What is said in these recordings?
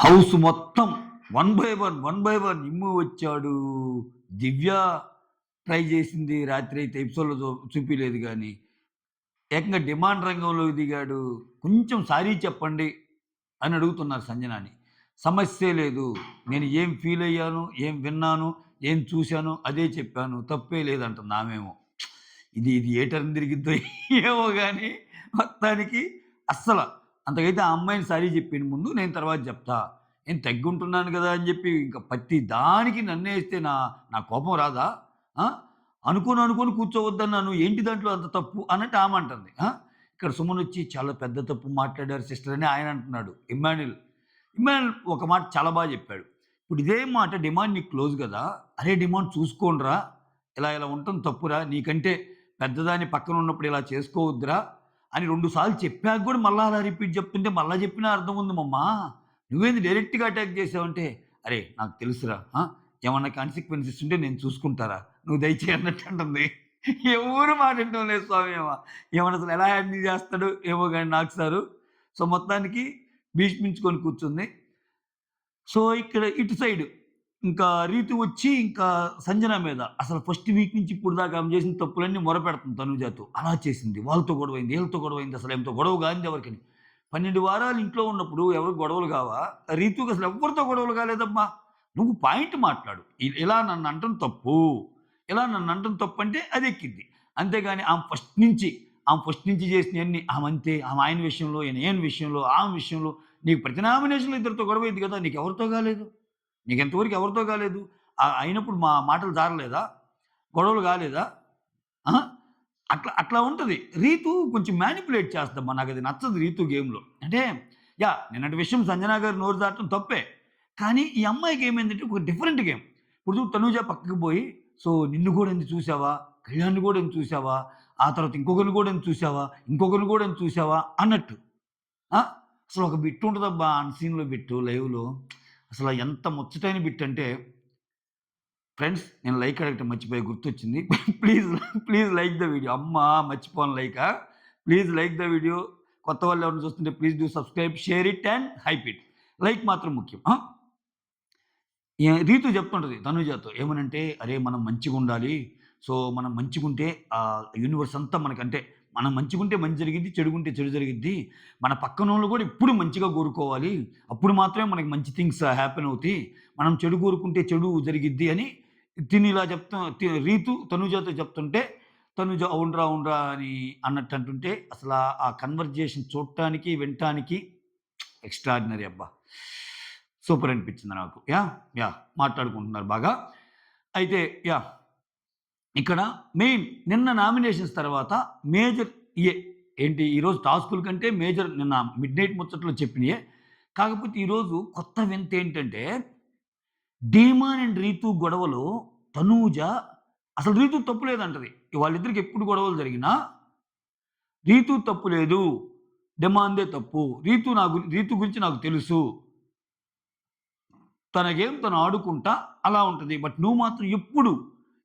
House మొత్తం one by one ఇమ్ము వచ్చాడు. దివ్య ట్రై చేసింది. రాత్రయితే ఎపిసోడ్‌లో చూపియలేదు గానీ, ఏకంగా డిమాండ్ రంగంలోకి దిగాడు. కొంచెం సారీ చెప్పండి అని అడుగుతున్నారు సంజనాని. సమస్యే లేదు. నేను ఏం ఫీల్ అయ్యాను, ఏం విన్నాను, ఏం చూశానో అదే చెప్పాను. తప్పే లేదంటుంది ఆమేమో. ఇది ఏ టర్న్ తిరిగిద్దో ఏమో గానీ మొత్తానికి అస్సల అంతకైతే ఆ అమ్మాయిని సారీ చెప్పేయండి ముందు. నేను తర్వాత చెప్తా. నేను తగ్గుంటున్నాను గదా! అని జెప్పి ఇంక ప్రతి దానికి నన్నేస్తే నా కోపం రాదా? ఆ! అనుకోని కూర్చోవద్దన్నాను. ఏంటి దాంట్లో అంత తప్పు అన్నట్టు ఆమె అంటుంది. ఇక్కడ సుమనొచ్చి చాలా పెద్ద తప్పు మాట్లాడారు సిస్టర్ అని ఆయన అంటున్నాడు. ఇమ్మాన్యుల్ ఒక మాట చాలా బాగా జెప్పాడు. ఇప్పుడు ఇదే మాట డిమాండ్ నీకు క్లోజ్ గదా! అరే డిమాండ్ చూసుకోండిరా! ఇలా ఉండటం తప్పురా! నీకంటే పెద్దదాని పక్కన ఉన్నప్పుడు ఇలా చేసుకోవద్దురా! అని 2 సార్లు చెప్పాక గూడా మళ్ళా అలా రిపీట్ చెప్తుంటే మళ్ళా చెప్పినా అర్థం ఉంది మమ్మా. నువ్వేంది డైరెక్ట్‌గా అటాక్ చేసావంటే, "అరేయ్! నాకు తెలుసురా! ఏమన్నా కాన్సిక్వెన్సెస్ ఉంటే నేను చూసుకుంటారా? నువ్వు దయచేయి" అన్నట్టు అంటుంది. ఎవ్వరు మాట వినటం లేదు స్వామి ఈమ. ఈమెను అసలు ఎలా హ్యాండిల్ చేస్తాడో ఏమో గాని నాకు సారు. సో, మొత్తానికి భీష్మించుకొని కూర్చుంది. సో, ఇక్కడ ఇటు సైడ్ ఇంకా రీతు వచ్చి ఇంకా సంజన మీద అసలు ఫస్ట్ వీక్ నుంచి ఇప్పుడు దాకా ఆమె చేసిన తప్పులన్నీ మొరపెడుతుంది తనుజాతో. అలా చేసింది, వాళ్ళతో గొడవైంది, ఈళ్ళతో గొడవైంది, అసలు ఈమెతో గొడవ గానిది ఎవరికని. 12 వారాలు ఇంట్లో ఉన్నప్పుడు ఎవరికి గొడవలు గావా? రీతుకి అసలు ఎవ్వరితో గొడవలు కాలేదమ్మా. నువ్వు పాయింట్ మాట్లాడు. ఇలా నన్నంటం తప్పు. ఇలా నన్నంటం తప్పంటే అదెక్కిద్ది. అంతేగాని ఆమె ఫస్ట్ నుంచి చేసినయన్నీ ఆమంతే. ఆమె ఆయన విషయంలో, ఈయన విషయంలో, ఆమె విషయంలో నీకు ప్రతి నామినేషన్‌లో ఇద్దరితో గొడవైద్ది గదా! నీకెవరితో గాలేదు? నీకింతవరకు ఎవరితో కాలేదు? అయినప్పుడు మా మాటలు జారలేదా? గొడవలు కాలేదా? అహా! అట్లా ఉంటది. రీతు కొంచెం మ్యానిప్యులేట్ చేస్తదమ్మా. నాకది నచ్చదు రీతు గేమ్‌లో. అంటే నిన్నటి విషయం సంజన గారు నోరు జారటం తప్పే. కానీ ఈ అమ్మాయి గేమ్ ఏందంటే ఒక డిఫరెంట్ గేమ్. ఇప్పుడు చూడు తనూజ పక్కకి పోయి, సో నిన్ను గూడా ఎందుకు చూసావా? కళ్యాణ్‌ని గూడా ఎందుకు చూసావా? ఆ తర్వాత ఇంకొకరిని గూడా ఎందుకు చూసావా? ఇంకొకరిని గూడా ఎందుకు చూసావా? అన్నట్టు. ఆ! అసలు ఒక బిట్ ఉంటదబ్బా అన్‌సీన్‌లో బిట్టు లైవ్‌లో. అసల ఎంత ముచ్చటైన బిట్ అంటే, ఫ్రెండ్స్ నేను లైక్ అడగటం మర్చిపోయా గుర్తొచ్చింది. Please please like the video. అమ్మా! మర్చిపోను లైకా. Please like the video. కొత్త వాళ్ళు ఎవరైనా చూస్తుంటే please do subscribe, share it and hype it. Like మాత్రం ముఖ్యం. రీతు చెప్తుంటది తనూజతో. ఏమనంటే, "అరే! మనం మంచిగుండాలి. సో, మనం మంచిగుంటే యూనివర్స్ అంతా మనకంటే మనం మంచిగుంటే మంచి జరిగిద్ది, చెడుగుంటే చెడు జరిగిద్ది. మన పక్కనోళ్ళు గూడా ఎప్పుడు మంచిగా కోరుకోవాలి. అప్పుడు మాత్రమే మనకి మంచి థింగ్స్ హ్యాపెన్ అవుతాయి. మనం చెడు కోరుకుంటే చెడు జరిగిద్ది" అని తినిలా రీతు తనూజతో చెప్తుంటే, తనూజ అవునురా, అవునురా అని అన్నట్టు అంటుంటే, అసలా ఆ కన్వర్జేషన్ చూడటానికి, వినటానికి ఎక్స్ట్రార్డినరీ అబ్బా! సూపర్ అనిపించింది నాకు. మాట్లాడుకుంటున్నారు బాగా. అయితే ఇక్కడ మెయిన్ నిన్న నామినేషన్స్ తర్వాత మేజర్ ఇయే ఏంటి ఈరోజు టాస్కుల కంటే మేజర్ నిన్న మిడ్‌నైట్ ముచ్చట్లో చెప్పినయే. కాకపోతే ఈరోజు కొత్త వింతేంటంటే, డీమాన్ అండ్ రీతు గొడవలో తనూజ అసలు రీతు తప్పు లేదంటది. వాళ్ళిద్దరికి ఎప్పుడు గొడవలు జరిగినా రీతు తప్పు లేదు. డెమాన్‌దే తప్పు. రీతు గురించి నాకు తెలుసు. తన గేమ్ తను ఆడుకుంటా అలా ఉంటది. బట్ నువ్వు మాత్రం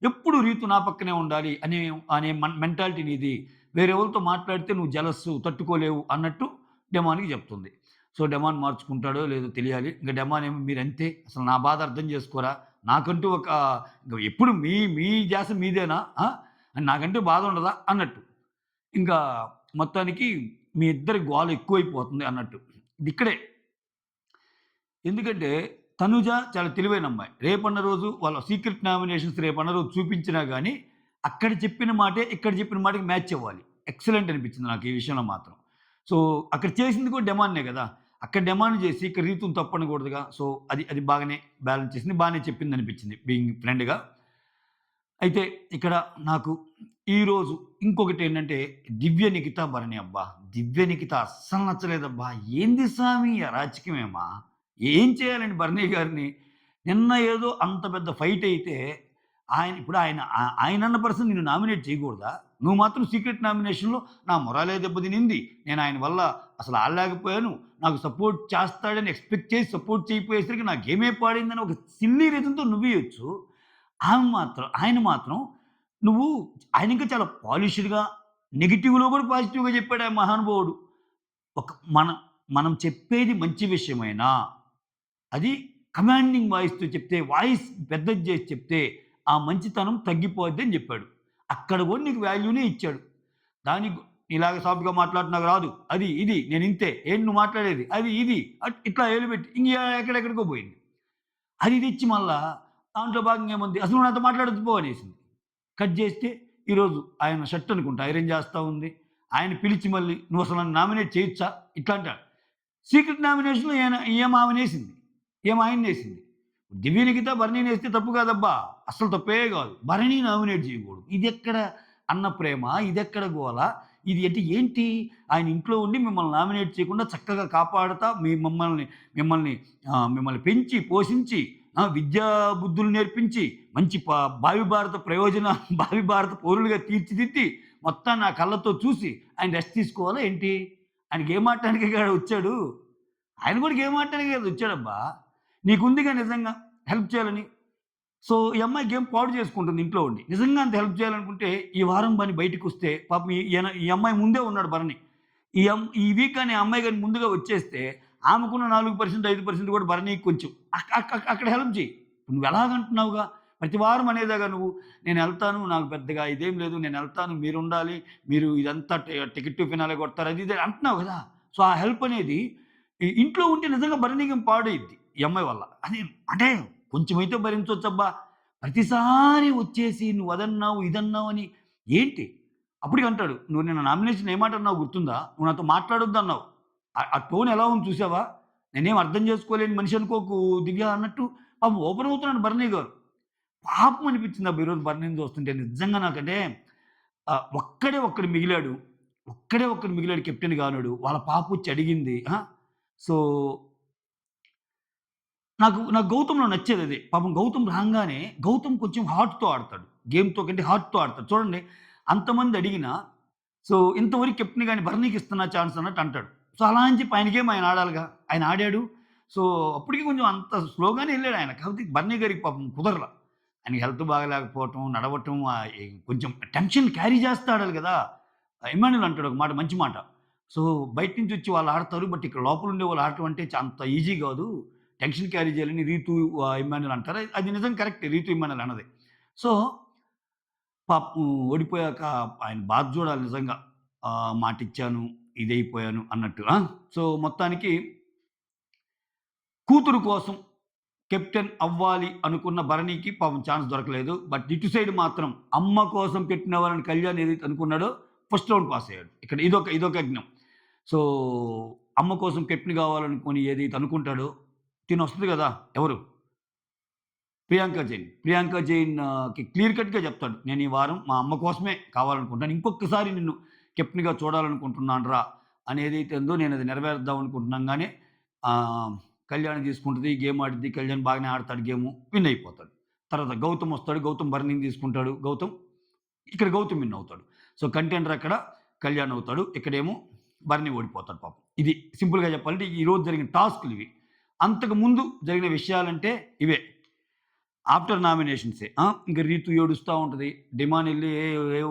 ఎప్పుడు రీతు నా పక్కనే ఉండాలి అనే అనే మెంటాలిటీ నీది. వేరెవరితో మాట్లాడితే నువ్వు జలస్సు తట్టుకోలేవు అన్నట్టు డెమాన్‌కి చెప్తుంది. సో, డెమాన్ మార్చుకుంటాడో లేదో తెలియాలి. ఇంక డెమాన్ ఏమో మీరంతే అసలు నా బాధ అర్థం చేసుకోరా? నాకంటూ ఒక ఇంక ఎప్పుడు మీ ధ్యాస మీదేనా? నాకంటూ బాధ ఉండదా? అన్నట్టు. ఇంకా మొత్తానికి మీ ఇద్దరి గోల ఎక్కువైపోతుంది అన్నట్టు. ఇదిక్కడే ఎందుకంటే తనుజ చాలా తెలివైన అమ్మాయి. రేపన్న రోజు వాళ్ళ సీక్రెట్ నామినేషన్స్ రేపన్న రోజు చూపించినా గాని, అక్కడ చెప్పిన మాటే, ఇక్కడ చెప్పిన మాటకి మ్యాచ్ అవ్వాలి. ఎక్సలెంట్ అనిపించింది నాకు ఈ విషయంలో మాత్రం. సో, అక్కడ చేసింది కూడా డెమాన్‌నే గదా! అక్కడ డెమాండ్ చేసి ఇక్కడ రీతుని తప్పనకూడదుగా. సో, అది బాగానే బ్యాలెన్స్ చేసింది. బానే చెప్పిందనిపించింది బీయింగ్ ఫ్రెండ్‌గా. అయితే ఇక్కడ నాకు ఈరోజు ఇంకొకటేంటంటే 'దివ్య నిఖిత భరణి' అబ్బా! 'దివ్య నిఖిత' అస్సలు నచ్చలేదబ్బా! ఏంది స్వామి ఈ అరాచకమేమా! ఏం చేయాలండి భరణి గారిని? నిన్న ఏదో అంత పెద్ద ఫైట్ అయితే ఆయనన్న పర్సన్ నిన్ను నామినేట్ చేయకూడదా? నువ్వు మాత్రం సీక్రెట్ నామినేషన్‌లో నా మొరాలే దెబ్బతినింది. నేను ఆయన వల్ల అసలు ఆడలేకపోయాను. నాకు సపోర్ట్ చేస్తాడని ఎక్స్‌పెక్ట్ చేసి సపోర్ట్ చేయకపోయేసరికి నా గేమే పాడైందని ఒక సిల్లీ రీజన్‌తో నువ్వియొచ్చు. ఆయన మాత్రం నువ్వు ఆయన ఇంకా చాలా పాలిష్డ్‌గా నెగెటివ్‌లో కూడా పాజిటివ్‌గా చెప్పాడు ఆ మహానుభావుడు. ఒక మనం చెప్పేది మంచి విషయమైనా అది కమాండింగ్ వాయిస్‌తో చెప్తే, వాయిస్ పెద్దది చేసి చెప్తే, ఆ మంచితనం తగ్గిపోద్దని జెప్పాడు. అక్కడ గూడా నీకు వాల్యూనే ఇచ్చాడు. దానికి నీలాగా సాఫ్ట్‌గా మాట్లాడటం నాకు రాదు. అది, ఇది నేనింతే. ఏంటి నువ్వు మాట్లాడేది? అది, ఇది ఇట్లా ఏలుబెట్టి ఎక్కడెక్కడికో పోయింది. అది తెచ్చి మళ్ళా దాంట్లో భాగంగా ఏముంది, "అసలు నువ్వు నాతో మాట్లాడొద్దు పో" అనేసింది. కట్ జేస్తే ఈరోజు ఆయన షర్ట్ అనుకుంటా ఐరన్ చేస్తా ఉంది. ఆయన పిలిచి మళ్ళీ "నువ్వసలు నన్ను నామినేట్ చేయొచ్చా?" ఇట్లా అంటాడు. సీక్రెట్ నామినేషన్‌లో ఈమె ఆమెనేసింది. ఈమె ఆయన్నేసింది. దివ్య నిఖిత భరణినేస్తే తప్పు కాదబ్బా! అస్సలు తప్పే కాదు. భరణి నామినేట్ చేయకూడదు. ఇదెక్కడ అన్న ప్రేమ? ఇదెక్కడ గోల? ఇది అంటే ఏంటి? ఆయన ఇంట్లో ఉండి మిమ్మల్ని నామినేట్ చేయకుండా చక్కగా కాపాడుతా మిమ్మల్ని మిమ్మల్ని పెంచి, పోషించి విద్యా బుద్ధులు నేర్పించి, మంచి భావి భారత ప్రయోజన భావి భారత పౌరులుగా తీర్చిదిద్ది, మొత్తాన్ని నా కళ్ళతో చూసి ఆయన రెస్ట్ తీసుకోవాలా ఏంటి? ఆయనకి గేమ్ ఆడటానికే కదా వచ్చాడు. ఆయన కూడా గేమ్ ఆడటానికే కదా వచ్చాడబ్బా! నీకుందిగా నిజంగా హెల్ప్ చేయాలని. సో, ఈ అమ్మాయి గేమ్ పాడు చేసుకుంటుంది ఇంట్లో ఉండి. నిజంగా అంత హెల్ప్ చేయాలనుకుంటే, ఈ వారం పని బయటికొస్తే పాపం ఈ అమ్మాయి ముందే ఉన్నాడు భరణి. ఈ వీక్ గాని ఆ అమ్మాయి గాని ముందుగా వచ్చేస్తే, ఆమెకున్న 4%, 5% కూడా భరణికి కొంచెం అక్కడ హెల్ప్ చెయి. నువ్వెలాగంటున్నావుగా, ప్రతి వారం అనేదాగా నువ్వు, నేనెళ్తాను, నాకు పెద్దగా ఇదేం లేదు, నేనెళ్తాను, మీరుండాలి, మీరు ఇదంతా టికెట్ టు ఫినాలే కొడతారు అది ఇది అంటున్నావు గదా! సో, ఆ హెల్ప్ అనేది ఇంట్లో ఉంటే నిజంగా భరణి గేమ్ పాడయిద్ది ఈ అమ్మాయి వల్ల. అది అంటే కొంచెమైతే భరించొచ్చబ్బా! ప్రతిసారి వచ్చేసి నువ్వదన్నావు, ఇదన్నావు అని ఏంటి? అప్పటికంటాడు, "నువ్వు నిన్న నామినేషన్ ఏ మాట అన్నావో గుర్తుందా? నువ్వు నాతో మాట్లాడొద్దన్నావు. ఆ టోన్ ఎలా ఉంది చూసావా? నేనేం అర్థం చేసుకోలేని మనిషి అనుకోకు దివ్య" అన్నట్టు పాపం ఓపెన్ అవుతున్నాడు భరణి గారు. పాపం అనిపించిందబ్బా ఈరోజు భరణిని చూస్తుంటే నిజంగా నాకంటే ఒక్కడు మిగిలాడు. ఒక్కడు మిగిలాడు కెప్టెన్ గానోడు. వాళ్ళ పాపొచ్చి అడిగింది. సో నాకు గౌతమ్‌లో నచ్చేదదే. పాపం గౌతమ్ రాంగానే గౌతమ్ కొంచెం హార్ట్‌తో ఆడతాడు. గేమ్‌తో కంటే హార్ట్‌తో ఆడతాడు. చూడండి అంతమంది అడిగినా సో ఇంతవరకు కెప్టెన్ గాని భరణికి ఇస్తున్నా ఛాన్స్ అన్నట్టు అంటాడు. సో అలా అని చెప్పి ఆయన గేమ్ ఆయన ఆడాలిగా. ఆయన ఆడాడు. సో అప్పటికి కొంచెం అంత స్లోగానే ఎళ్ళాడు ఆయన. కాకపోతే భరణి గారికి పాపం కుదరల. ఆయనకి హెల్త్ బాగాలేకపోవటం, నడవటం కొంచెం టెన్షన్ క్యారీ చేస్తా ఆడాలి గదా! ఇమ్మాన్యుల్ అంటాడు ఒక మాట మంచి మాట. సో బయట నుంచి వచ్చి వాళ్ళు ఆడతారు. బట్ ఇక్కడ లోపల ఉండే వాళ్ళు ఆడటం అంటే అంత ఈజీ గాదు. టెన్షన్ క్యారీ చేయాలని రీతు ఇమ్మాన్యుల్ అంటారు. అది నిజం కరెక్టే రీతు ఇమ్మాన్యుల్ అన్నది. సో, పాపం ఓడిపోయాక ఆయన బాధ చూడాలి నిజంగా. మాటిచ్చాను, ఇదైపోయాను అన్నట్టు. సో, మొత్తానికి కూతురు కోసం కెప్టెన్ అవ్వాలి అనుకున్న భరణికి పాపం ఛాన్స్ దొరకలేదు. బట్ ఇటు సైడ్ మాత్రం అమ్మ కోసం పెట్టిన వాళ్ళని కళ్యాణ్ ఏదైతే అనుకున్నాడో ఫస్ట్ రౌండ్ పాస్ అయ్యాడు. ఇక్కడ ఇదొక యజ్ఞం. సో, అమ్మ కోసం కెప్టెన్ కావాలనుకోని ఏదైతే అనుకుంటాడో తినొస్తది గదా! ఎవరు? ప్రియాంక జైన్. ప్రియాంక జైన్‌కి క్లియర్ కట్‌గా చెప్తాడు. నేను ఈ వారం మా అమ్మ కోసమే కావాలనుకుంటాను. ఇంకొక్కసారి నిన్ను కెప్టెన్‌గా చూడాలనుకుంటున్నానురా అనేదైతే ఉందో నేనది నెరవేరుద్దాం అనుకుంటున్నాంగానే కళ్యాణి తీసుకుంటది. గేమ్ ఆడిద్ది. కళ్యాణ్ బాగానే ఆడతాడు గేము. విన్ అయిపోతాడు. తర్వాత గౌతమ్ వస్తాడు. గౌతమ్ బర్నింగ్ తీసుకుంటాడు. గౌతమ్ విన్ అవుతాడు. సో, కంటెండర్ అక్కడ కళ్యాణ్ అవుతాడు. ఇక్కడేమో బర్ని ఓడిపోతాడు పాపం. ఇది సింపుల్‌గా చెప్పాలంటే ఈరోజు జరిగిన టాస్క్‌లివి. అంతకు ముందు జరిగిన విషయాలంటే ఇవే. ఆఫ్టర్ నామినేషన్సే. ఇంక రీతు ఏడుస్తా ఉంటది. డిమాండ్ ఎళ్లి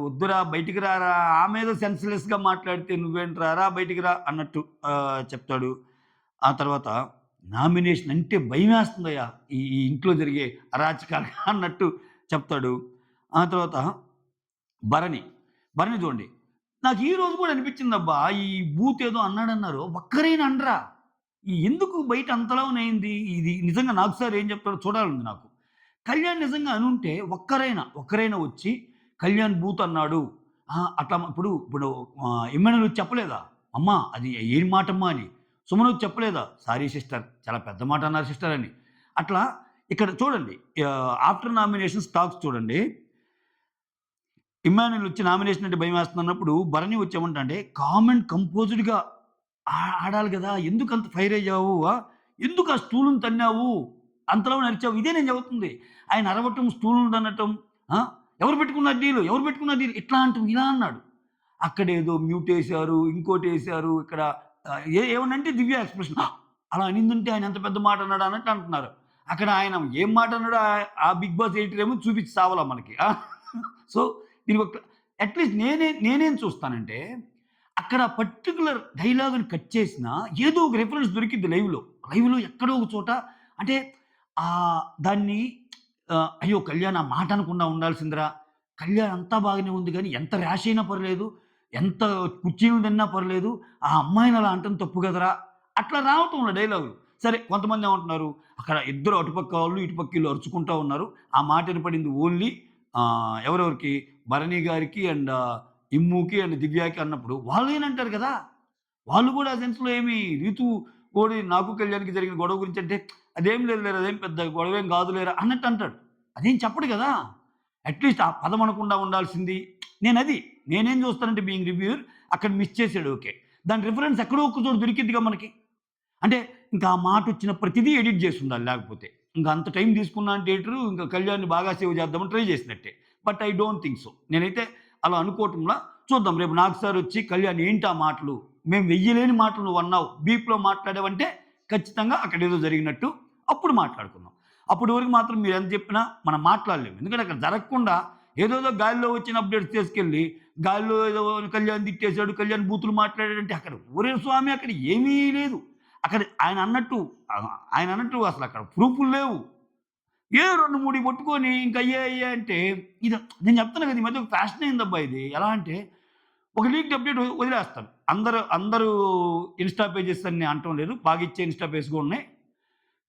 "వద్దురా బయటికి రారా, ఆమేదో సెన్స్‌లెస్‌గా మాట్లాడితే నువ్వేంట్రా రా బయటికి రా" అన్నట్టు చెప్తాడు. ఆ తర్వాత నామినేషన్ అంటే భయమేస్తుందయ్యా ఈ ఇంట్లో జరిగే అరాచకాలు అన్నట్టు చెప్తాడు. ఆ తర్వాత భరణి. భరణి చూడండి. నాకు ఈ రోజు కూడా అనిపించిందబ్బా! ఈ బూత్ ఏదో అన్నాడన్నారు. ఒక్కరైనా అనరా? ఎందుకు బయట అంతలావునయింది? ఇది నిజంగా నాకు సార్ ఏం చెప్తాడో చూడాలంది నాకు. కళ్యాణ్ నిజంగా అనుంటే ఒక్కరైనా వచ్చి కళ్యాణ్ బూత్ అన్నాడు. అట్లా ఇప్పుడు ఇమ్మాన్యుల్ వచ్చి చెప్పలేదా? అమ్మా అది ఏం మాటమ్మా అని. సుమన్ వచ్చి చెప్పలేదా? సారీ సిస్టర్ చాలా పెద్ద మాట అన్నారు సిస్టర్ అని. అట్లా ఇక్కడ చూడండి ఆఫ్టర్ నామినేషన్స్ టాక్స్ చూడండి. ఇమ్మాన్యుల్ వచ్చి నామినేషన్ అంటే భయమేస్తుందన్నప్పుడు భరణి వచ్చి ఏమంటంటే కామ్ అండ్ కంపోజ్డ్‌గా ఆడాలి గదా! ఎందుకంత ఫైర్ అయ్యావు? ఎందుకు ఆ స్టూలుని తన్నావు? అంతలోనే అరిచావు. ఇదే నేను చెబుతుంది. ఆయన అరవటం, స్టూలుని తన్నటం. ఆ! ఎవరు పెట్టుకున్నారు డీలు? ఎవరు పెట్టుకున్నారు డీల్? ఇట్లాంటివి ఇలా అన్నాడు. అక్కడేదో మ్యూటేశారు, ఇంకోటేశారు. ఇక్కడ ఏమనంటే దివ్య ఎక్స్‌ప్రెషన్ అలా అనిందుంటే ఆయన ఎంత పెద్ద మాట అన్నాడు అన్నట్టు అంటున్నారు. అక్కడ ఆయన ఏం మాట అన్నాడో ఆ బిగ్ బాస్ ఎడిటర్ ఏమో చూపించి సావలా మనకి. సో, దీనికొక అట్‌లీస్ట్ నేనేం చూస్తానంటే, అక్కడ పర్టిక్యులర్ డైలాగ్‌ని కట్ చేసినా ఏదో ఒక రిఫరెన్స్ దొరికిద్ది లైవ్‌లో. లైవ్‌లో ఎక్కడో ఒక చోట అంటే దాన్ని అయ్యో! కళ్యాణ్ ఆ మాట అనకుండా ఉండాల్సిందిరా. కళ్యాణ్ అంతా బాగానే ఉంది గానీ ఎంత ర్యాష్ అయినా పర్లేదు. ఎంత కుర్చీలు తిన్నా పర్లేదు. ఆ అమ్మాయిని అలా అనటం తప్పు కదరా! అట్లా రావటంలా డైలాగులు. సరే కొంతమంది ఏమంటున్నారు, అక్కడ ఇద్దరు అటుపక్క వాళ్ళు, ఇటుపక్క ఈళ్ళు అరుచుకుంటా ఉన్నారు. ఆ మాట ఇనపడింది ఓన్లీ ఎవరెవరికి 'భరణి' గారికి అండ్ 'ఇమ్ముకి' అండ్ 'దివ్యకి' అన్నప్పుడు వాళ్ళేనంటారు కదా! వాళ్ళు కూడా ఆ సెన్స్‌లో ఏమి రీతు ఓడి నాకు కళ్యాణ్‌కి జరిగిన గొడవ గురించంటే, "అదేం లేదులేరా అదేం పెద్ద గొడవేం కాదులేరా" అన్నట్టు అంటాడు. అదేం చెప్పడు కదా! అట్‌లీస్ట్ ఆ పదం అనకుండా ఉండాల్సింది. నేనది. నేనేం చూస్తానంటే బీయింగ్ రివ్యూయర్ అక్కడ మిస్ చేసాడు ఓకే. దాని రిఫరెన్స్ ఎక్కడో ఒక చోట దొరికిద్దిగా మనకి. అంటే ఇంకా ఆ మాటొచ్చిన ప్రతిదీ ఎడిట్ చేసుండాలి లేకపోతే. ఇంక అంత టైం తీసుకున్న థియేటరు ఇంక కళ్యాణ్‌ని బాగా సేవ్ చేద్దామని ట్రై చేసినట్టే. But I don't think so. నేనైతే అలా అనుకోవటంలా చూద్దాం రేపు నాగ్ సార్ వచ్చి కళ్యాణ్ ఏంటి ఆ మాటలు? మేము వెయ్యలేని మాటలు నువ్వన్నావు. బీప్‌లో మాట్లాడావంటే ఖచ్చితంగా అక్కడేదో జరిగినట్టు అప్పుడు మాట్లాడుకుందాం. అప్పటి వరకు మాత్రం మీరెంత చెప్పినా మనం మాట్లాడలేము. ఎందుకంటే అక్కడ జరగకుండా ఏదేదో గాలిలో వచ్చిన అప్డేట్స్ తీసుకెళ్ళి గాలిలో ఏదో కళ్యాణ్ తిట్టేసాడు, కళ్యాణ్ బూతులు మాట్లాడాడంటే అక్కడ ఒరేయ్ స్వామి అక్కడ ఏమీ లేదు. అక్కడ ఆయనన్నట్టు అసలక్కడ ప్రూఫులు లేవు. ఏదో 2, 3 పట్టుకొని ఇంక అయ్యే అంటే ఇది నేను చెప్తున్నా కదా! ఈ మధ్య ఒక ఫ్యాషన్ అయిందబ్బా ఇది. ఎలా అంటే ఒక లీక్డ్ అప్డేట్ వదిలేస్తారు. అందరూ ఇన్‌స్టా పేజెస్ అన్ని అనటం లేదు. బాగా ఇచ్చే ఇన్‌స్టా పేజెస్ కూడా ఉన్నాయి.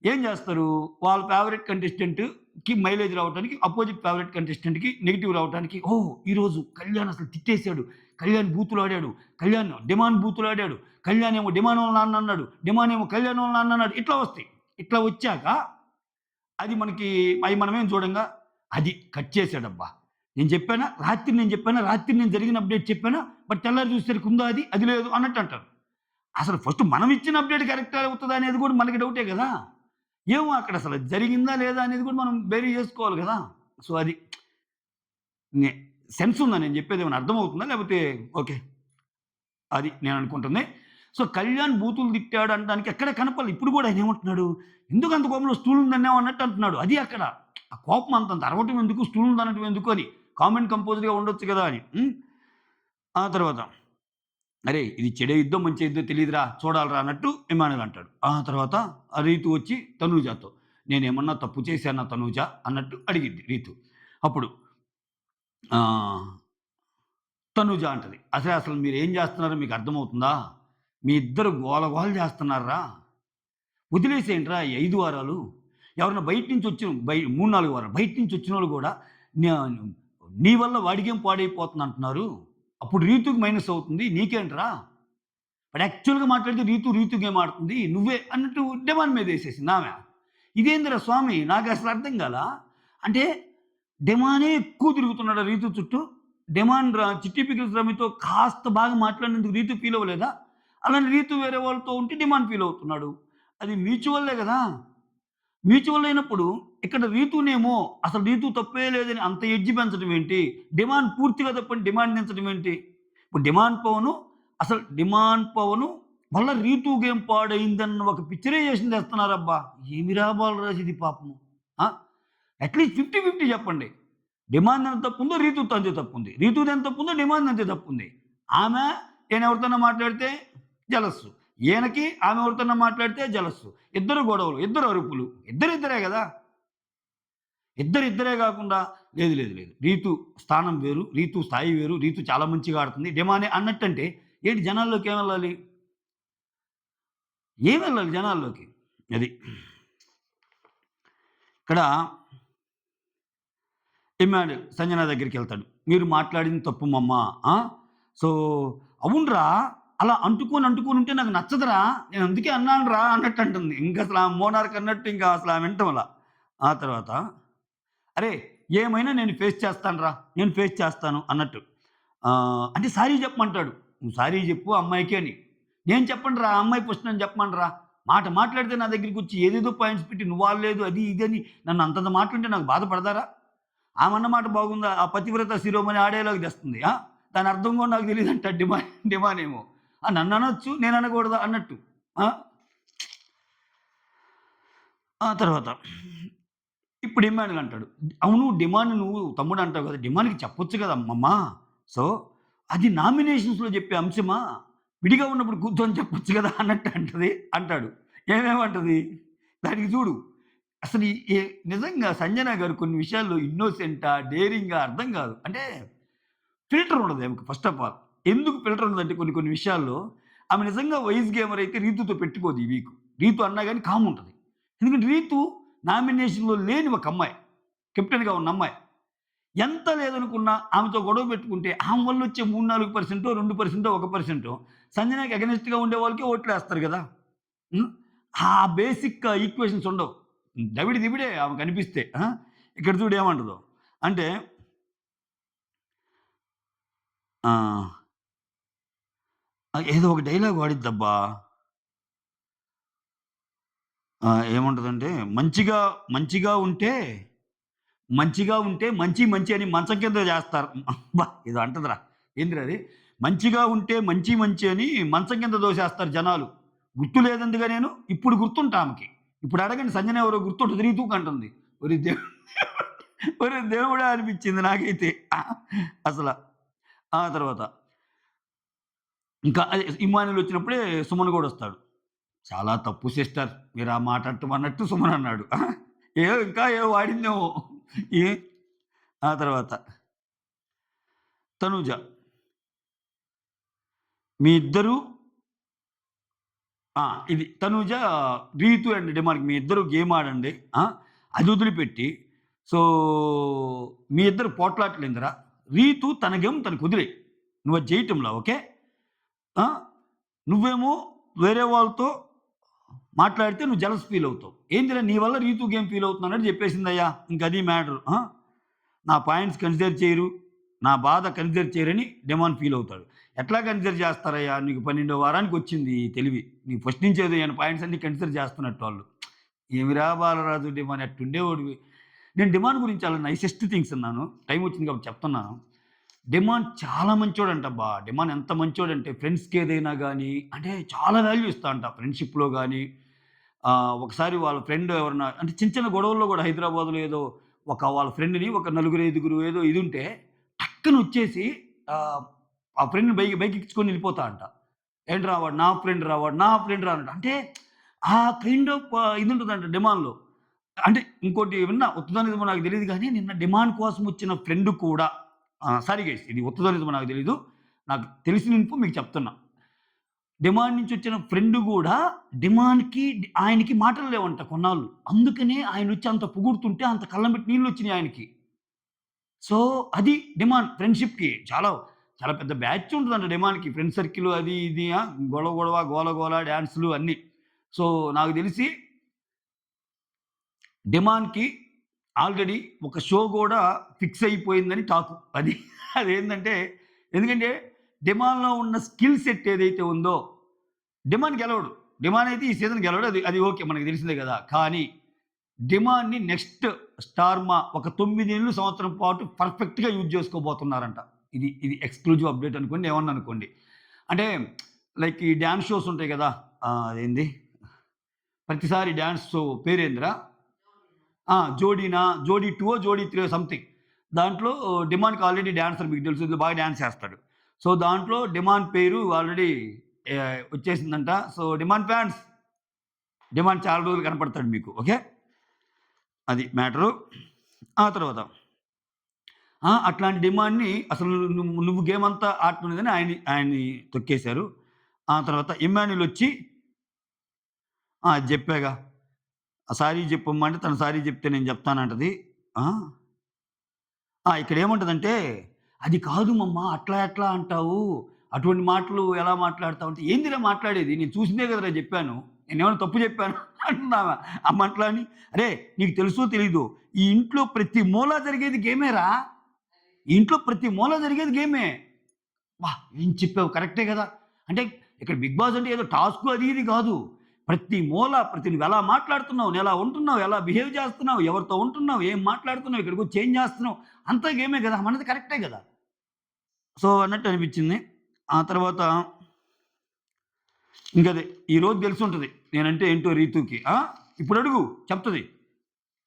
ఏం చేస్తారు? వాళ్ళ ఫేవరెట్ కంటెస్టెంట్‌కి మైలేజ్ రావటానికి, అపోజిట్ ఫేవరెట్ కంటెస్టెంట్‌కి నెగెటివ్ రావటానికి, ఓహ్! ఈరోజు కళ్యాణ్ అసలు తిట్టేసాడు. కళ్యాణ్ బూతులాడాడు. కళ్యాణ్ డిమాండ్ బూతులాడాడు. కళ్యాణ్ ఏమో డిమాండ్ వాళ్ళ నాన్న అన్నాడు. డిమాండ్ ఏమో కళ్యాణ్ వాళ్ళ నాన్న అన్నాడు. ఇట్లా వస్తాయి. ఇట్లా వచ్చాక అది మనకి అయి మనమేం చూడంగా అది కట్ చేసాడబ్బా! నేను చెప్పానా? రాత్రి నేను జరిగిన అప్డేట్ చెప్పానా? బట్ తెల్లారి చూసేసరికి ఉందా అది? అది లేదు అన్నట్టు అంటారు. అసలు ఫస్ట్ మనం ఇచ్చిన అప్డేట్ కరెక్టా అవుతదా అనేది కూడా మనకి డౌటే గదా! ఏమో అక్కడసలు జరిగిందా లేదా అనేది కూడా మనం బేరీ జేసుకోవాలి గదా! సో, అది నే సెన్స్ ఉందా నేను జెప్పేదేమన్నా అర్థమవుతుందా? లేపోతే ఓకే. అది నేననుకుంటుంది. సో, కళ్యాణ్ బూతులు తిట్టాడు అనడానికి ఎక్కడ కనపడలే. ఇప్పుడు గూడా ఆయనేమంటున్నాడు, ఎందుకంత కోపంలో స్టూలుని తన్నావు అన్నట్టు అంటున్నాడు. అది అక్కడ. ఆ కోపం అంతంత అరవటం ఎందుకు? స్టూలుని తన్నటం ఎందుకు అని. కామెంట్ కంపోజ్డ్‌గా ఉండొచ్చు గదా! అని. ఆ తర్వాత అరేయ్! ఇది చెడే యుద్ధం, మంచి యుద్ధం తెలీదురా చూడాలిరా అన్నట్టు ఇమానుయేల్ అంటాడు. ఆ తర్వాత రీతు వచ్చి తనూజాతో నేనేమన్నా తప్పు చేశానా తనూజ అన్నట్టు అడిగిద్ది రీతు. అప్పుడు ఆహ్, తనూజ అంటది. అసలు మీరేం జేస్తున్నారో మీకు అర్థమవుతుందా? మీ ఇద్దరు గోల గోల జేస్తున్నార్రా. వదిలేసేయండిరా ఈ 5 వారాలు. ఎవరైనా బయట నుంచి వచ్చిన 3, 4 వారాలు బయట నుంచి వచ్చినోళ్ళు గూడా న్యా నీ వల్ల వాడికేం పాడైపోతుందంటున్నారు. అప్పుడు రీతుకి మైనస్ అవుతుంది. నీకేంట్రా? వాడు యాక్చువల్‌గా మాట్లాడితే రీతు గేమ్ ఆడుతుంది. నువ్వే అన్నట్టు డిమాండ్ మీదేసేసింది ఆమె. ఇదేందిరా స్వామి నాకసలు అర్థం కాలా. అంటే డిమానే ఎక్కువ తిరుగుతున్నాడా రీతు చుట్టూ? డిమాండ్ చిట్టి పికిల్స్ రమితో కాస్త బాగా మాట్లాడినందుకు రీతు ఫీల్ అవ్వలేదా? అలానే రీతు వేరే వాళ్ళతో ఉంటే డిమాండ్ ఫీల్ అవుతున్నాడు. అది మ్యూచువల్లే గదా! మ్యూచువల్ అయినప్పుడు ఇక్కడ రీతూనేమో అసలు రీతు తప్పే లేదని అంత ఎడ్జ్ పెంచడం ఏంటి? డిమాండ్ పూర్తిగా తప్పని డిమాండ్ దించడం ఏంటి? ఇప్పుడు డిమాండ్ పవను వల్ల రీతూ గేమ్ పాడైందన్న ఒక పిక్చరైజేషన్ తెస్తున్నారబ్బా! ఏమిరా బాలరాజు ఇది పాపము. ఆ! అట్‌లీస్ట్ 50, 50 చెప్పండి. డిమాండ్ ఎంత తప్పుందో రీతూతో అంతే తప్పుంది. రీతూది ఎంత తప్పుందో డిమాండ్ అంతే తప్పుంది. ఆమె ఈయనెవరితోనా మాట్లాడితే జలస్సు. ఈయనకి ఆమె ఎవరితోనా మాట్లాడితే జలస్సు. ఇద్దరు గొడవలు, ఇద్దరు అరుపులు. ఇద్దరిద్దరే గదా! ఇద్దరిద్దరే గాకుండా లేదు. రీతు స్థానం వేరు, రీతు స్థాయి వేరు, రీతు చాలా మంచిగా ఆడుతుంది. డిమానే అన్నట్టంటే ఏంటి జనాల్లోకి ఏమెళ్ళాలి? ఏమెళ్ళాలి జనాల్లోకి? అది. ఇక్కడ ఇమ్మాన్యూల్ సంజన దగ్గరికెళ్తాడు. మీరు మాట్లాడింది తప్పు మమ్మ. ఆ! సో, అవునురా! అలా అంటుకొనుంటే నాకు నచ్చదురా! నేను అందుకే అన్నానురా అన్నట్టంటుంది. ఇంకసల ఆ మోనార్క్ అన్నట్టు ఇంకా అసల ఆమె వినటంలా. ఆ తర్వాత అరే! ఏమైనా నేను ఫేస్ చేస్తానురా. నేను ఫేస్ చేస్తాను అన్నట్టు. అంటే సారీ చెప్పమంటాడు. నువ్వు సారీ చెప్పు అమ్మాయికి అని. నేను చెప్పనురా ఆ అమ్మాయి ఫస్ట్ నన్ను చెప్పమనరా. మాట్లాడితే నా దగ్గరికొచ్చి ఏదేదో పాయింట్స్ పెట్టి నువ్వాడలేదు అది ఇది అని నన్ను అంతంత మాటలంటే నాకు బాధపడతారా? ఆమన్న మాట బాగుందా? ఆ పతివ్రత శిరోమణి ఆ డైలాగ్ తెస్తుంది. దాని అర్థం కూడా నాకు తెలీదంట డిమానేమో. నన్ననొచ్చు నేననకూడదా అన్నట్టు. ఆ! ఆ తర్వాత ఇప్పుడు ఇమ్మానుయేల్ అంటాడు. అవును డిమాండ్ నువ్వు తమ్ముడు అంటావు కదా! డిమాండ్‌కి చెప్పొచ్చు కదా అమ్మమ్మ. సో, అది నామినేషన్స్‌లో చెప్పే అంశమా? విడిగా ఉన్నప్పుడు కూర్చొని చెప్పొచ్చు కదా! అన్నట్టు అంటాడు. ఏమేమంటది? దానికి చూడు. అసలు ఈ ఏ నిజంగా సంజన గారు కొన్ని విషయాల్లో ఇన్నోసెంటా? డేరింగా? అర్థం కాదు. అంటే ఫిల్టర్ ఉండదు ఆమెకి ఫస్ట్ ఆఫ్ ఆల్. ఎందుకు ఫిల్టర్ ఉండదంటే కొన్ని కొన్ని విషయాల్లో ఆమె నిజంగా వైస్ గేమర్ అయితే రీతుతో పెట్టుకోదు ఈ వీక్. రీతు అన్నా గాని కామ్ ఉంటది. ఎందుకంటే రీతు నామినేషన్‌లో లేని ఒక అమ్మాయి. కెప్టెన్‌గా ఉన్న అమ్మాయి. ఎంత లేదనుకున్నా ఆమెతో గొడవ పెట్టుకుంటే ఆమె వల్లొచ్చే 3, 4% 2%, 1% సంజనకి అగైనెస్ట్‌గా ఉండే వాళ్ళకే ఓట్లేస్తారు గదా! హ్మ్. ఆ బేసిక్ ఈక్వేషన్స్ ఉండవు. దవిడి దివిడే ఆమె కనిపిస్తే. ఆ! ఇక్కడ చూడు ఏమంటదో. అంటే ఆహ్, ఏదో ఒక డైలాగ్ వాడిద్దబ్బా! ఏముంటదంటే మంచిగా మంచిగా ఉంటే మంచి మంచి అని మంచం కింద జేస్తారు. అబ్బా! ఏదో అంటదిరా. ఏందిరా అది? మంచిగా ఉంటే మంచి మంచి అని మంచం కింద దోసేస్తారు జనాలు. గుర్తు లేదందుగా నేను? ఇప్పుడు గుర్తుంటా ఆమెకి. ఇప్పుడు అడగండి సంజన ఎవరో గుర్తుంటది రీతూకంటుంది. ఒరేయ్ దేవుడా! ఒరేయ్ దేవుడా! అనిపిచ్చింది నాకైతే. అసల. ఆ తర్వాత ఇంకా అదే ఇమ్మానుయేలొచ్చినప్పుడే సుమన్ గూడొస్తాడు. చాలా తప్పు సిస్టర్. మీరు ఆ మాట అన్నట్టు సుమన్ అన్నాడు. ఏవో ఇంకా ఏవో వాడిందేమో. ఏ ఆ తర్వాత తనూజ. మీ ఇద్దరు ఆ! ఇది తనూజ, రీతు అండ్ డిమాండ్‌కి మీ ఇద్దరు గేమ్ ఆడండి. ఆ! అది వదిలిపెట్టి సో, మీ ఇద్దరు పోట్లాటలేందిరా? రీతు తన గేమ్ తనకొదిలేయి. నువ్వది జేయటంలా ఓకే. ఆ! నువ్వేమో వేరే వాళ్ళతో మాట్లాడితే నువ్వు జెలస్ ఫీల్ అవుతావు. ఏందిరా నీ వల్ల రీతు గేమ్ ఫీల్ అవుతున్నానని జెప్పేసిందయ్యా. ఇంకది మ్యాటరు. ఆ! నా పాయింట్స్ కన్సిడర్ చేయరు. నా బాధ కన్సిడర్ చేయరని డెమాన్ ఫీల్ అవుతాడు. ఎట్లా కన్సిడర్ చేస్తారయ్యా? నీకు 12వ వారానికొచ్చింది ఈ తెలివి. నీకు ఫస్ట్ నుంచి ఏదో ఈయన పాయింట్స్ అన్నీ కన్సిడర్ చేస్తున్నట్టోళ్ళు. ఏమిరా బాలరాజు డిమాన్ ఎట్టుండేవాడివి. నేను డిమాన్ గురించి చాలా నైసెస్ట్ థింగ్స్ విన్నాను. టైమ్ వచ్చింది కాబట్టి చెప్తున్నాను. డిమాన్ చాలా మంచోడంటబ్బా! డిమాన్ ఎంత మంచోడంటే ఫ్రెండ్స్‌కేదైనా గాని అంటే చాలా వాల్యూ ఇస్తా అంట ఫ్రెండ్‌షిప్‌లో గాని ఒకసారి వాళ్ళ ఫ్రెండ్ ఎవరన్నా అంటే చిన్న చిన్న గొడవల్లో గూడా హైదరాబాద్‌లో ఏదో వాళ్ళ ఫ్రెండ్‌ని ఒక నలుగురు, ఐదుగురు ఏదో ఇదుంటే టక్కన వచ్చేసి ఆహ్, ఆ ఫ్రెండ్‌ని బైకెక్కించుకొని ఎళ్ళిపోతా అంట. ఏంట్రా వాడు నా ఫ్రెండ్ రా! వాడు నా ఫ్రెండ్ రా! అన్నట్టు. అంటే ఆ కైండ్ ఆఫ్ ఇదుంటదంట డిమాండ్‌లో. అంటే ఇంకోటి విన్నా ఉత్తదో నిజమో నాకు తెలీదు గానీ నిన్న డిమాండ్ కోసం వచ్చిన ఫ్రెండ్ కూడా సారీ గైస్ ఇది ఉత్తదో నిజమో నాకు తెలీదు. నాకు తెలిసిన ఇన్ఫో మీకు చెప్తున్నా. డిమాండ్ నుంచి వచ్చిన ఫ్రెండ్ గూడా డిమాండ్‌కి ఆయనకి మాటలు లేవంట కొన్నాళ్ళు. అందుకనే ఆయనొచ్చి అంత పొగుడుతుంటే అంత కళ్ళెంబెట్టి నీళ్లొచ్చినియి ఆయనకి. సో, అది డిమాండ్ ఫ్రెండ్‌షిప్‌కి. చాలా పెద్ద బ్యాచ్ ఉంటదంట డిమాండ్‌కి. ఫ్రెండ్ సర్కిల్ అది ఇది గొడవ గొడవ, గోల గోల, డాన్స్‌లు అన్నీ. సో, నాకు తెలిసి డిమాండ్‌కి ఆల్రెడీ ఒక షో గూడా ఫిక్స్ అయిపోయిందని టాకు. అదేంటంటే ఎందుకంటే డిమాండ్‌లో ఉన్న స్కిల్ సెట్ ఏదైతే ఉందో డిమాండ్ గెలవడు. డిమాండ్ అయితే ఈ సీజన్ గెలవడు. అది అది ఓకే. మనకు తెలిసిందే గదా! కానీ డిమాండ్‌ని నెక్స్ట్ స్టార్మా ఒక 9 ఏళ్ళు, సంవత్సరం పాటు పర్ఫెక్ట్‌గా యూజ్ చేసుకోబోతున్నారంట. ఇది ఎక్స్‌క్లూజివ్ అప్‌డేట్ అనుకోండి. ఏమన్నా అనుకోండి. అంటే లైక్ ఈ డాన్స్ షోస్ ఉంటాయి గదా! అదేంది ప్రతిసారి డాన్స్ షో పేరేందిరా? జోడీనా, జోడీ 2 జోడీ 3 సంథింగ్. దాంట్లో డిమాండ్‌కి ఆల్రెడీ డాన్సర్ మీకు తెలుసు బాగా డాన్స్ చేస్తాడు. సో, దాంట్లో డిమాండ్ పేరు ఆల్రెడీ వచ్చేసిందంట. సో, డిమాండ్ ఫ్యాన్స్ డిమాండ్ చాలా రోజులు కనపడతాడు మీకు. ఓకే. అది మ్యాటరు. ఆ తర్వాత అట్లాంటి డిమాండ్‌ని అసలు నువ్వు గేమ్ అంతా ఆడటం ఆయన్ని తొక్కేశారు. ఆ తర్వాత ఇమ్మాన్యుయలొచ్చి అది జెప్పాగా. సారీ జెప్పమ్మంటే తను సారీ జెప్తే నేను జెప్తానంటది. ఆ! ఇక్కడేమంటదంటే, "అది కాదు మమ్మా అట్లా ఎట్లా అంటావు? అటువంటి మాటలు ఎలా మాట్లాడతావు" అంటే, "ఏందిరా మాట్లాడేది? నేను చూసిందే కదరా జెప్పాను. నేనేమన్నా తప్పు జెప్పానా?" అంటుందామె. అట్లా అని, "అరేయ్! నీకు తెలుసో తెలీదో ఈ ఇంట్లో ప్రతి మూల జరిగేది గేమేరా. ఈ ఇంట్లో ప్రతి మూల జరిగేది గేమే." ఏం చెప్పావు కరెక్టే గదా! అంటే ఇక్కడ 'బిగ్ బాస్' అంటే ఏదో టాస్కు అది ఇది గాదు. ప్రతి మూల నువ్వెలా మాట్లాడుతున్నావు, నువ్వెలా ఉంటున్నావు, ఎలా బిహేవ్ చేస్తున్నావు, ఎవరితో ఉంటున్నావు, ఏం మాట్లాడుతున్నావు, ఇక్కడికొచ్చి ఏం చేస్తున్నావు, అంతా గేమే గదా! మనది కరెక్టే గదా! సో, అన్నట్టు అనిపిచ్చింది. ఆ తర్వాత ఇంకదే ఈరోజు తెలిసుంటది. నేనంటే ఏంటో రీతూకి. ఇప్పుడడుగు చెప్తది.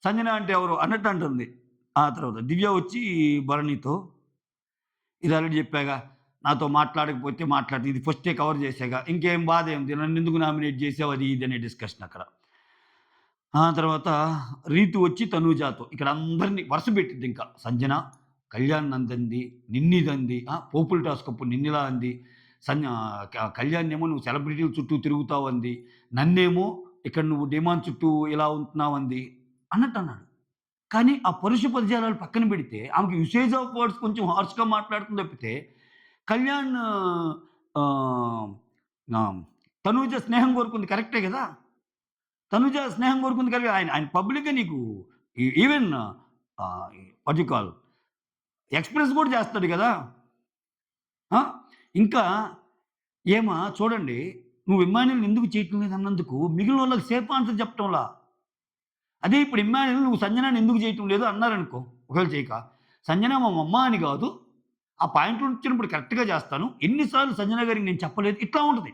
సంజన అంటే ఎవరు అన్నట్టు అంటుంది. ఆ తర్వాత దివ్య వచ్చి భరణితో ఇది ఆల్రెడీ జెప్పాగా. నాతో మాట్లాడకపోతే ఇది ఫస్టే కవర్ చేశాగా. ఇంకేం బాధేముంది. నన్నెందుకు నామినేట్ చేసావు అది ఇది అనే డిస్కషన్ అక్కడ. తర్వాత రీతు వచ్చి తనూజాతో ఇక్కడ అందరిని వరుస పెట్టిద్ది ఇంకా. సంజన, కళ్యాణ్ నందంది, నిన్నిదంది, పోపుల్ టాస్క్ అప్పుడు నిన్నిలా అంది. కళ్యాణ్‌నేమో నువ్వు సెలబ్రిటీల చుట్టూ తిరుగుతావంది. నన్నేమో ఇక్కడ నువ్వు డిమాండ్ చుట్టూ ఇలా ఉంటున్నావంది అన్నట్టన్నాడు. కానీ ఆ పరుష పదజాలాలు పక్కన పెడితే ఆమెకి యూసేజ్ ఆఫ్ వర్డ్స్ కొంచెం హార్ష్‌గా మాట్లాడుతుంది తప్పితే, కళ్యాణ్ ఆహ్, ఆహ్, తనూజ స్నేహం కోరుకుంది కరెక్టే గదా! తనుజ స్నేహం కోరుకుంది కనుక ఆయన ఆయన పబ్లిక్‌గా నీకు even what you call express కూడా చేస్తాడు గదా! ఆ! ఇంకా చూడండి నువ్వు ఇమ్మాన్యూల్‌ని ఎందుకు చేయటం లేదన్నందుకు మిగిలినోళ్ళకి సేఫ్ ఆన్సర్ చెప్పటంలా. అదే ఇప్పుడు ఇమ్మాన్యూల్ నువ్వు సంజనాని ఎందుకు చేయటం లేదు అన్నారనుకో ఒకవేళ చేయక, సంజన మా మమ్మ అని గాదు. ఆ పాయింట్లు వచ్చినప్పుడు కరెక్ట్‌గా చేస్తాను. ఎన్ని సార్లు సంజన గారికి నేను చెప్పలేదు. ఇట్లా ఉంటది.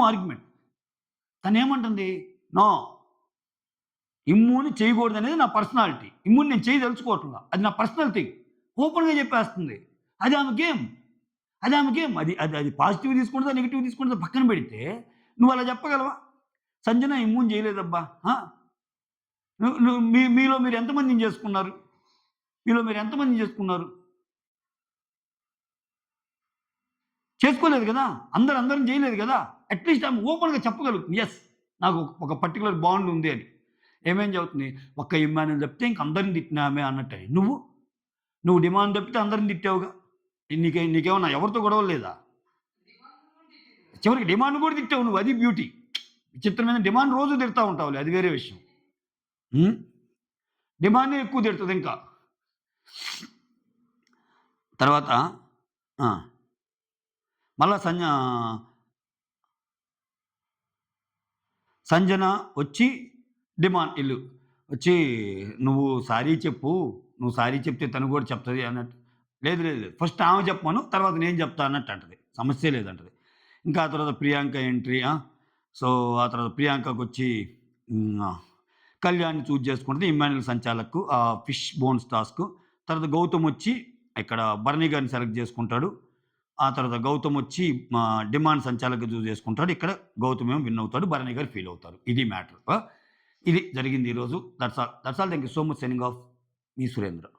ఆర్గ్యుమెంట్. తనేమంటుంది? నో. ఇమ్ముని చేయకూడదనేది నా పర్సనాలిటీ. ఇమ్ముని నేను చేయదలుచుకోవట్లా. అది నా పర్సనల్ థింగ్. ఓపెన్‌గా చెప్పేస్తుంది. అది ఆమె గేమ్. అది ఆమె గేమ్. అది అది అది పాజిటివ్ తీసుకుంటదా, నెగెటివ్ తీసుకుంటదా పక్కన పెడితే, నువ్వలా చెప్పగలవా? సంజన ఇమ్ముని చేయలేదబ్బా! ఆ! ను నువ్వు మీలో మీరు ఎంతమందిని చేసుకున్నారు? మీలో మీరు ఎంతమందిని చేసుకున్నారు? చేసుకోలేదు గదా! అందరిని చేయలేదు గదా! అట్‌లీస్ట్ ఆమె ఓపెన్‌గా చెప్పగలుగుతుంది. యెస్. నాకు ఒక పర్టిక్యులర్ బాండ్ ఉంది అని. ఏమేం చెబుతుంది? ఒక్క ఇమ్మాన్యూల్ తప్పితే ఇంక అందరిని తిట్టిన ఆమె అన్నట్టే. నువ్వు డిమాండ్ తప్పితే అందరిని తిట్టావుగా. నీకేమన్నా ఎవరితో గొడవలు లేదా? చివరికి డిమాండ్ కూడా తిట్టావు నువ్వు. అది బ్యూటీ. విచిత్రమైన డిమాండ్ రోజు తిడతా ఉంటావులే అది వేరే విషయం. హ్మ్. డిమాండే ఎక్కువ తిడతదింకా. తర్వాత ఆ! మళ్ళా సంజన వచ్చి వచ్చి "నువ్వు సారీ చెప్పు. నువ్వు సారీ చెప్తే తను కూడా చెప్తది" అన్నట్టు. లేదు. ఫస్ట్ ఆమె చెప్పమను. తర్వాత నేను చెప్తా అన్నట్టు అంటది. సమస్యే లేదంటది. ఇంకా ఆ తర్వాత ప్రియాంక ఎంట్రీ. సో, ఆ తర్వాత ప్రియాంకకొచ్చి హ్మ్. కళ్యాణ్‌ని చేసుకుంటది. ఇమ్మాన్యూల్ సంచాలక్‌కు ఫిష్ బోన్స్ టాస్క్. తర్వాత గౌతమ్ వచ్చి ఇక్కడ భరణి గారిని సెలెక్ట్ చేసుకుంటాడు. ఆ తర్వాత గౌతమ్ వచ్చి డిమాండ్ సంచాలక్‌గా చేసుకుంటాడు. ఇక్కడ గౌతమ్ ఏమో విన్ అవుతాడు. భరణి గారు ఫీల్ అవుతారు. ఇది మ్యాటర్. ఇది జరిగింది ఈరోజు. That's all. Thank you so much. Signing off. Me Surendra.